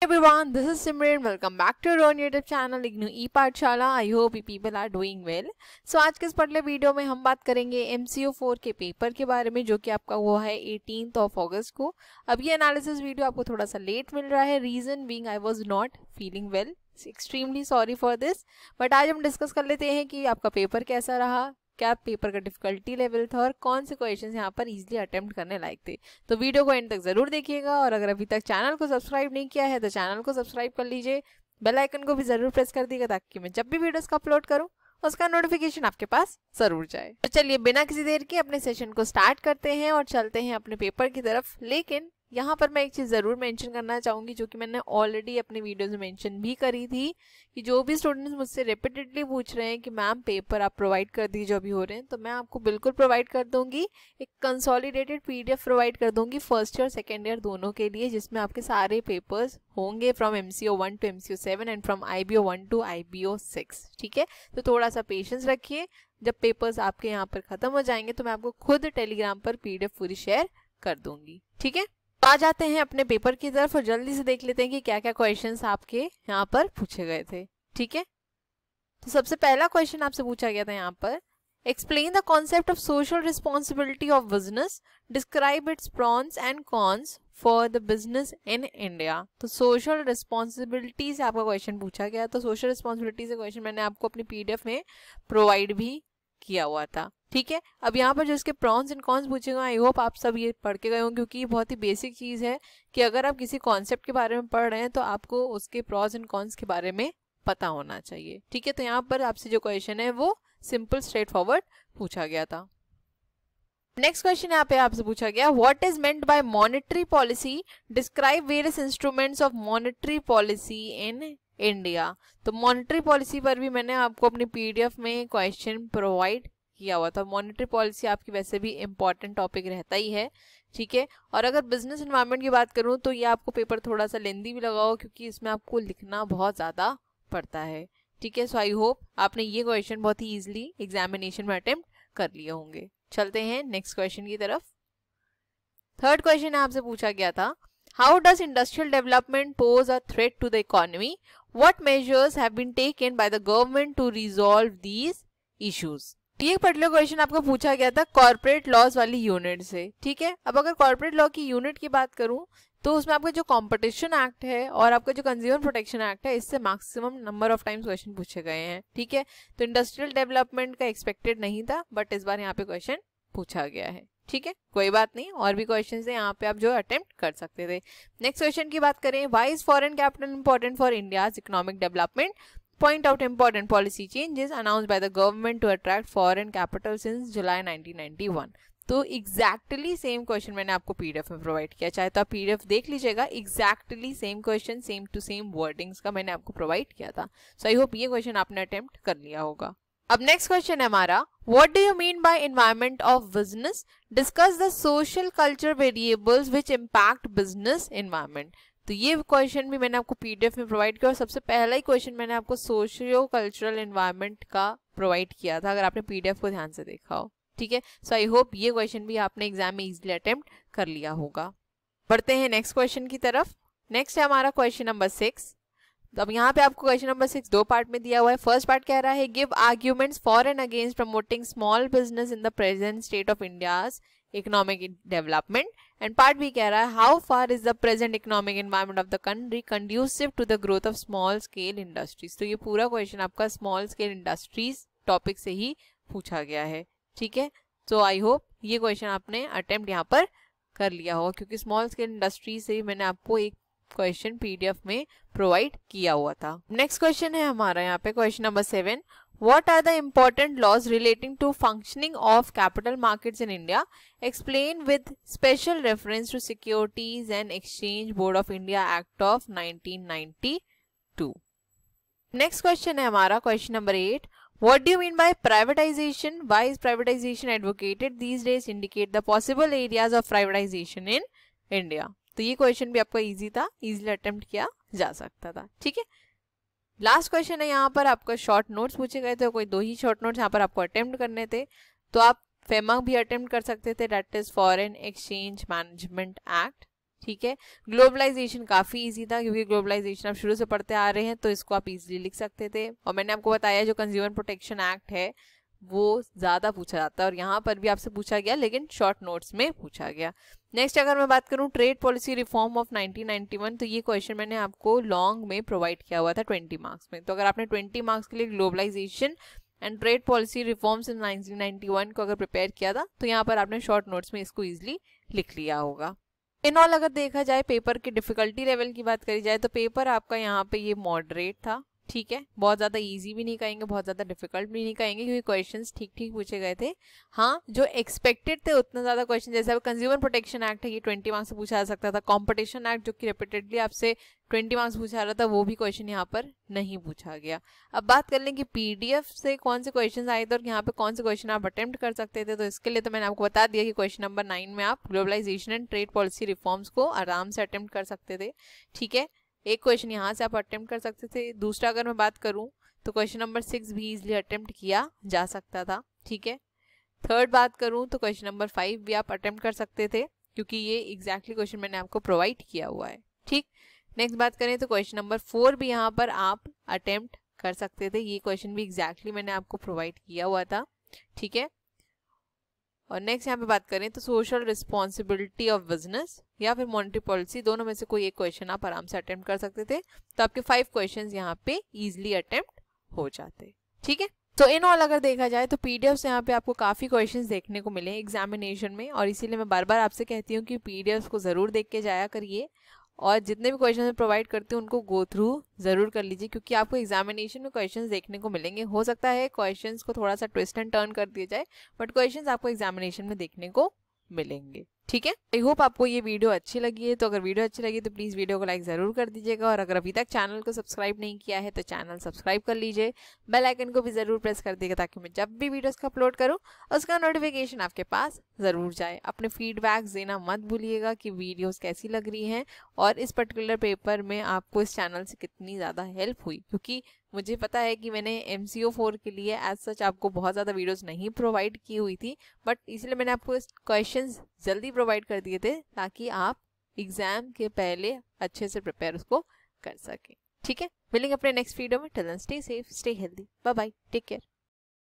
Everyone, this is Simran. Welcome back to our own YouTube channel IGNOU E-पाठशाला. I hope you people are doing well. So आज के इस पहले video में हम बात करेंगे MCO4 के पेपर के बारे में, जो कि आपका हुआ है 18 अगस्त को. अब ये एनालिसिस वीडियो आपको थोड़ा सा लेट मिल रहा है. Reason being I was not feeling well. Extremely sorry for this. But आज हम डिस्कस कर लेते हैं कि आपका पेपर कैसा रहा, क्या पेपर का डिफिकल्टी लेवल था और कौन से क्वेश्चंस यहाँ पर इजीली अटेम्प्ट करने लायक थे. तो वीडियो को एंड तक जरूर देखिएगा और अगर अभी तक चैनल को सब्सक्राइब नहीं किया है तो चैनल को सब्सक्राइब कर लीजिए. बेल आइकन को भी जरूर प्रेस कर दीजिएगा ताकि मैं जब भी वीडियोस का अपलोड करूँ उसका नोटिफिकेशन आपके पास जरूर जाए. तो चलिए बिना किसी देर के अपने सेशन को स्टार्ट करते हैं और चलते हैं अपने पेपर की तरफ. लेकिन यहाँ पर मैं एक चीज़ ज़रूर मेंशन करना चाहूँगी जो कि मैंने ऑलरेडी अपने वीडियोस में मेंशन भी करी थी, कि जो भी स्टूडेंट्स मुझसे रिपीटेडली पूछ रहे हैं कि मैम पेपर आप प्रोवाइड कर दीजिए जो अभी हो रहे हैं, तो मैं आपको बिल्कुल प्रोवाइड कर दूंगी. एक कंसोलिडेटेड PDF प्रोवाइड कर दूंगी फर्स्ट ईयर सेकेंड ईयर दोनों के लिए, जिसमें आपके सारे पेपर्स होंगे from MCO1 to MCO7 and from IBO1 to IBO6. ठीक है, तो थोड़ा सा पेशेंस रखिए. जब पेपर्स आपके यहाँ पर ख़त्म हो जाएंगे तो मैं आपको खुद टेलीग्राम पर PDF पूरी शेयर कर दूंगी. ठीक है, आ जाते हैं अपने पेपर की तरफ और जल्दी से देख लेते हैं कि क्या क्या क्वेश्चंस आपके यहाँ पर पूछे गए थे. ठीक है, तो सबसे पहला क्वेश्चन आपसे पूछा गया था यहाँ पर, explain the concept of social responsibility of business, describe it's prawns and cons for the business in India. तो सोशल रिस्पॉन्सिबिलिटी से आपका क्वेश्चन पूछा गया. तो सोशल रिस्पॉन्सिबिलिटी से क्वेश्चन मैंने आपको अपनी PDF में प्रोवाइड भी किया हुआ था. ठीक है, अब यहाँ पर जो इसके प्रॉन्स एंड कॉन्स पूछे गए, आई होप आप सब ये पढ़ के गए होंगे, क्योंकि ये बहुत ही बेसिक चीज़ है कि अगर आप किसी कॉन्सेप्ट के बारे में पढ़ रहे हैं तो आपको उसके प्रॉन्स एंड कॉन्स के बारे में पता होना चाहिए. ठीक है, तो यहाँ पर आपसे जो क्वेश्चन है वो सिंपल स्ट्रेट फॉरवर्ड पूछा गया था. नेक्स्ट क्वेश्चन यहाँ पे आपसे पूछा गया, what is meant by monetary policy, describe various instruments of monetary policy in India. तो मॉनेटरी पॉलिसी पर भी मैंने आपको अपनी PDF में क्वेश्चन प्रोवाइड किया हुआ था. मॉनेटरी पॉलिसी आपकी वैसे भी इंपॉर्टेंट टॉपिक रहता ही है. ठीक है, और अगर बिजनेस एनवायरनमेंट की बात करूं तो ये आपको पेपर थोड़ा सा लेंदी भी लगा हो, क्योंकि इसमें आपको लिखना बहुत ज़्यादा पड़ता है. ठीक है, सो आई होप आपने ये क्वेश्चन बहुत ही ईजिली एग्जामिनेशन में अटेम्प्ट कर लिए होंगे. चलते हैं नेक्स्ट क्वेश्चन की तरफ. थर्ड क्वेश्चन आपसे पूछा गया था, how does industrial development pose a threat to the economy, what measures have been taken by the government to resolve these issues. ये पर्टिकुलर क्वेश्चन आपको पूछा गया था कॉर्पोरेट लॉज वाली यूनिट से. ठीक है, अब अगर कॉर्पोरेट लॉ की यूनिट की बात करूं तो उसमें आपका जो कंपटीशन एक्ट है और आपका जो कंज्यूमर प्रोटेक्शन एक्ट है, इससे maximum number of times question पूछे गए हैं. ठीक है, तो इंडस्ट्रियल डेवलपमेंट का एक्सपेक्टेड नहीं था, बट इस बार यहाँ पे क्वेश्चन पूछा गया है. ठीक है, कोई बात नहीं, और भी क्वेश्चन है यहाँ पे आप जो अटेम्प्ट कर सकते थे. नेक्स्ट क्वेश्चन की बात करें, why is foreign capital important for India's economic development, point out important policy changes announced by the government to attract foreign capital since July 1991. तो एग्जैक्टली सेम क्वेश्चन मैंने आपको PDF में प्रोवाइड किया, चाहे तो आप PDF देख लीजिएगा. Exactly same question, same to same wordings का मैंने आपको प्रोवाइड किया था. सो आई होप ये क्वेश्चन आपने अटेम्प्ट कर लिया होगा. अब नेक्स्ट क्वेश्चन है हमारा, what do you mean by environment of business, discuss the social culture variables which impact business environment. तो ये क्वेश्चन भी मैंने आपको PDF में प्रोवाइड किया और सबसे पहला ही क्वेश्चन मैंने आपको सोशियो कल्चरल एनवायरनमेंट का प्रोवाइड किया था, अगर आपने PDF को ध्यान से देखा हो. ठीक है, सो आई होप ये क्वेश्चन भी आपने एग्जाम में इजीली अटेम्प्ट कर लिया होगा. बढ़ते हैं नेक्स्ट क्वेश्चन की तरफ. नेक्स्ट है हमारा क्वेश्चन नंबर 6. तो अब यहाँ पे आपको क्वेश्चन नंबर 6 दो पार्ट में दिया हुआ है. फर्स्ट पार्ट कह रहा है, give arguments for and against promoting small business in the present state of India's economic development. And part भी कह रहा है, how far is the present economic environment of the country conducive to the growth of small scale industries. तो ये पूरा question आपका small scale industries topic से ही पूछा गया है. ठीक है, तो आई होप ये क्वेश्चन आपने अटेम्प्ट यहाँ पर कर लिया हो, क्योंकि स्मॉल स्केल इंडस्ट्रीज से ही मैंने आपको एक क्वेश्चन PDF में प्रोवाइड किया हुआ था. नेक्स्ट क्वेश्चन है हमारा यहाँ पे question number 7. What are the important laws relating to functioning of capital markets in India? Explain with special reference to Securities and Exchange Board of India Act of 1992. Next question है हमारा question number 8. What do you mean by privatization? Why is privatization advocated these days? Indicate the possible areas of privatization in India. तो ये question भी आपका easy था, easily attempt किया जा सकता था. ठीक है, लास्ट क्वेश्चन है यहाँ पर आपका शॉर्ट नोट्स पूछे गए थे. कोई 2 ही शॉर्ट नोट्स यहाँ पर आपको अटेम्प्ट करने थे, तो आप FEMA भी अटेम्प्ट कर सकते थे, that is foreign exchange management act. ठीक है। ग्लोबलाइजेशन काफ़ी इजी था क्योंकि ग्लोबलाइजेशन आप शुरू से पढ़ते आ रहे हैं, तो इसको आप इजीली लिख सकते थे। और मैंने आपको बताया जो कंज्यूमर प्रोटेक्शन एक्ट है वो ज़्यादा पूछा जाता है और यहाँ पर भी आपसे पूछा गया, लेकिन शॉर्ट नोट्स में पूछा गया। नेक्स्ट अगर मैं बात करूँ ट्रेड पॉलिसी रिफॉर्म ऑफ 1991, तो ये क्वेश्चन मैंने आपको लॉन्ग में प्रोवाइड किया हुआ था 20 मार्क्स में। तो अगर आपने 20 मार्क्स के लिए globalisation and trade policy reforms in 1991 को अगर प्रिपेयर किया था, तो यहाँ पर आपने शॉर्ट नोट्स में इसको ईजिली लिख लिया होगा। इन ऑल अगर देखा जाए पेपर की डिफिकल्टी लेवल की बात करी जाए, तो पेपर आपका यहाँ पे ये मॉडरेट था, ठीक है। बहुत ज़्यादा इजी भी नहीं कहेंगे, बहुत ज़्यादा डिफिकल्ट भी नहीं कहेंगे, क्योंकि क्वेश्चंस ठीक ठीक पूछे गए थे। हाँ, जो एक्सपेक्टेड थे उतना ज़्यादा क्वेश्चन, जैसे अब कंज्यूमर प्रोटेक्शन एक्ट है, ये 20 मार्क्स से पूछा जा सकता था। कॉम्पिटिशन एक्ट जो कि रिपीटेडली आपसे 20 मार्क्स पूछा जा रहा था, वो भी क्वेश्चन यहाँ पर नहीं पूछा गया। अब बात कर लें कि PDF से कौन से क्वेश्चन आए थे और यहाँ पे कौन से क्वेश्चन आप अटेम्प्ट कर सकते थे, तो इसके लिए तो मैंने आपको बता दिया कि क्वेश्चन नंबर 9 में आप globalisation and trade policy reforms को आराम से अटेम्प्ट कर सकते थे, ठीक है। एक क्वेश्चन यहाँ से आप अटेम्प्ट कर सकते थे। दूसरा अगर मैं बात करूँ तो क्वेश्चन नंबर 6 भी इजीली अटेम्प्ट किया जा सकता था, ठीक है। थर्ड बात करूँ तो क्वेश्चन नंबर 5 भी आप अटेम्प्ट कर सकते थे, क्योंकि ये एग्जैक्टली क्वेश्चन मैंने आपको प्रोवाइड किया हुआ है, ठीक। नेक्स्ट बात करें तो क्वेश्चन नंबर 4 भी यहाँ पर आप अटेम्प्ट कर सकते थे, ये क्वेश्चन भी एग्जैक्टली मैंने आपको प्रोवाइड किया हुआ था, ठीक है। और नेक्स्ट यहाँ पे बात करें तो सोशल रिस्पॉन्सिबिलिटी ऑफ बिजनेस या फिर मॉनेटरी पॉलिसी, दोनों में से कोई एक क्वेश्चन आप आराम से अटेम्प्ट कर सकते थे, तो आपके 5 क्वेश्चंस यहाँ पे इजीली अटेम्प्ट हो जाते, ठीक है। तो इन ऑल अगर देखा जाए तो PDF से यहाँ पे आपको काफ़ी क्वेश्चंस देखने को मिले एग्जामिनेशन में, और इसीलिए मैं बार बार आपसे कहती हूँ कि PDF को ज़रूर देख के जाया करिए, और जितने भी क्वेश्चन मैं प्रोवाइड करती हूँ उनको गो थ्रू ज़रूर कर लीजिए, क्योंकि आपको एग्जामिनेशन में क्वेश्चंस देखने को मिलेंगे। हो सकता है क्वेश्चंस को थोड़ा सा ट्विस्ट एंड टर्न कर दिया जाए, बट क्वेश्चंस आपको एग्जामिनेशन में देखने को मिलेंगे, ठीक है। आई होप आपको ये वीडियो अच्छी लगी है। तो अगर वीडियो अच्छी लगी तो प्लीज़ वीडियो को लाइक ज़रूर कर दीजिएगा, और अगर अभी तक चैनल को सब्सक्राइब नहीं किया है तो चैनल सब्सक्राइब कर लीजिए, बेल आइकन को भी ज़रूर प्रेस कर दीजिएगा, ताकि मैं जब भी वीडियोस का अपलोड करूँ उसका नोटिफिकेशन आपके पास ज़रूर जाए। अपने फीडबैक्स देना मत भूलिएगा कि वीडियोज़ कैसी लग रही हैं, और इस पर्टिकुलर पेपर में आपको इस चैनल से कितनी ज़्यादा हेल्प हुई, क्योंकि मुझे पता है कि मैंने MCO 4 के लिए एज सच आपको बहुत ज़्यादा वीडियोस नहीं प्रोवाइड की हुई थी, बट इसलिए मैंने आपको क्वेश्चंस जल्दी प्रोवाइड कर दिए थे ताकि आप एग्जाम के पहले अच्छे से प्रिपेयर उसको कर सकें, ठीक है। मिलेंगे अपने नेक्स्ट वीडियो में। Till then stay safe, stay healthy, bye bye, take care.